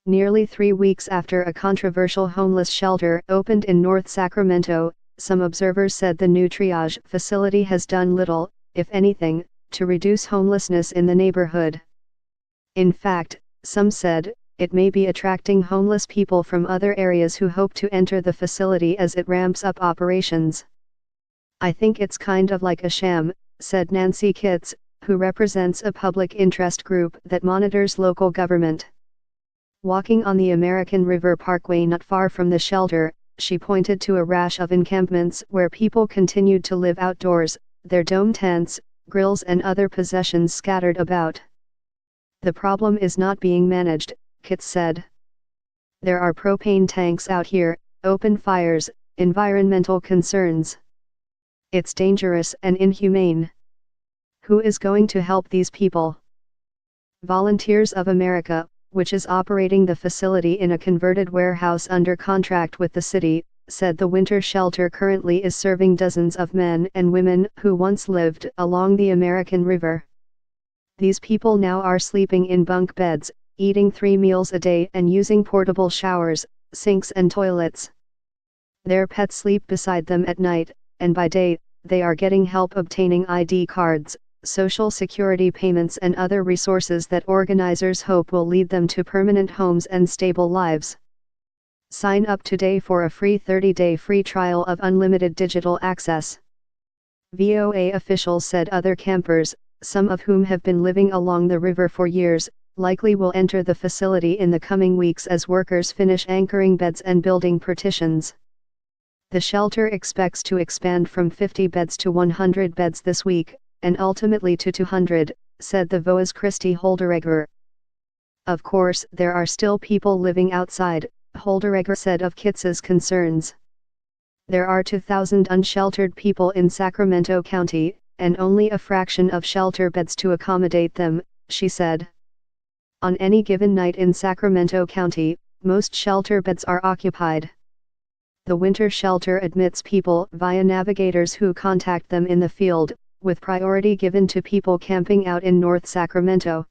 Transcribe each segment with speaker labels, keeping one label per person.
Speaker 1: Nearly 3 weeks after a controversial homeless shelter opened in North Sacramento, some observers said the new triage facility has done little, if anything, to reduce homelessness in the neighborhood. In fact, some said, it may be attracting homeless people from other areas who hope to enter the facility as it ramps up operations. "I think it's kind of like a sham," said Nancy Kitts, who represents a public interest group that monitors local government. Walking on the American River Parkway not far from the shelter, she pointed to a rash of encampments where people continued to live outdoors, their dome tents, grills and other possessions scattered about. "The problem is not being managed," Kitts said. "There are propane tanks out here, open fires, environmental concerns. It's dangerous and inhumane. Who is going to help these people?" Volunteers of America, which is operating the facility in a converted warehouse under contract with the city, said the winter shelter currently is serving dozens of men and women who once lived along the American River. These people now are sleeping in bunk beds, eating 3 meals a day and using portable showers, sinks and toilets. Their pets sleep beside them at night, and by day, they are getting help obtaining ID cards, Social Security payments and other resources that organizers hope will lead them to permanent homes and stable lives. Sign up today for a free 30-day free trial of unlimited digital access. VOA officials said other campers, some of whom have been living along the river for years, likely will enter the facility in the coming weeks as workers finish anchoring beds and building partitions. The shelter expects to expand from 50 beds to 100 beds this week, and ultimately to 200, said the VOA's Christy Holderegger. "Of course, there are still people living outside," Holderegger said of Kitts's concerns. "There are 2,000 unsheltered people in Sacramento County, and only a fraction of shelter beds to accommodate them," she said. "On any given night in Sacramento County, most shelter beds are occupied. The winter shelter admits people via navigators who contact them in the field, with priority given to people camping out in North Sacramento.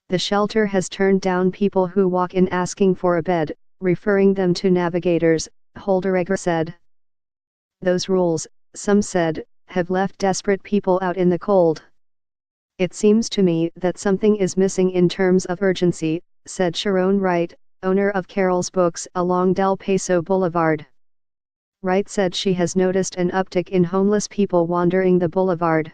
Speaker 1: The shelter has turned down people who walk in asking for a bed, referring them to navigators," Holderegger said. "Those rules," some said, "have left desperate people out in the cold. It seems to me that something is missing in terms of urgency," said Sharon Wright, owner of Carol's Books along Del Paso Boulevard. Wright said she has noticed an uptick in homeless people wandering the boulevard.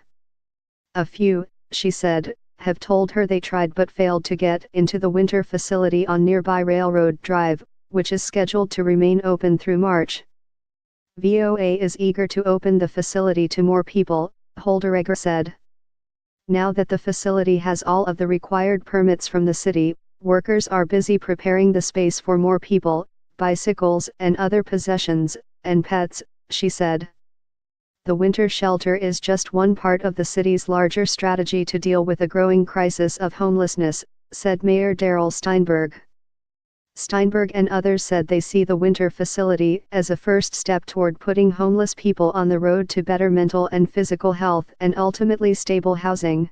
Speaker 1: "A few," she said, "have told her they tried but failed to get into the winter facility on nearby Railroad Drive, which is scheduled to remain open through March." VOA is eager to open the facility to more people, Holderegger said. Now that the facility has all of the required permits from the city, workers are busy preparing the space for more people, bicycles and other possessions, and pets, she said. The winter shelter is just one part of the city's larger strategy to deal with a growing crisis of homelessness, said Mayor Darrell Steinberg. Steinberg and others said they see the winter facility as a first step toward putting homeless people on the road to better mental and physical health and ultimately stable housing.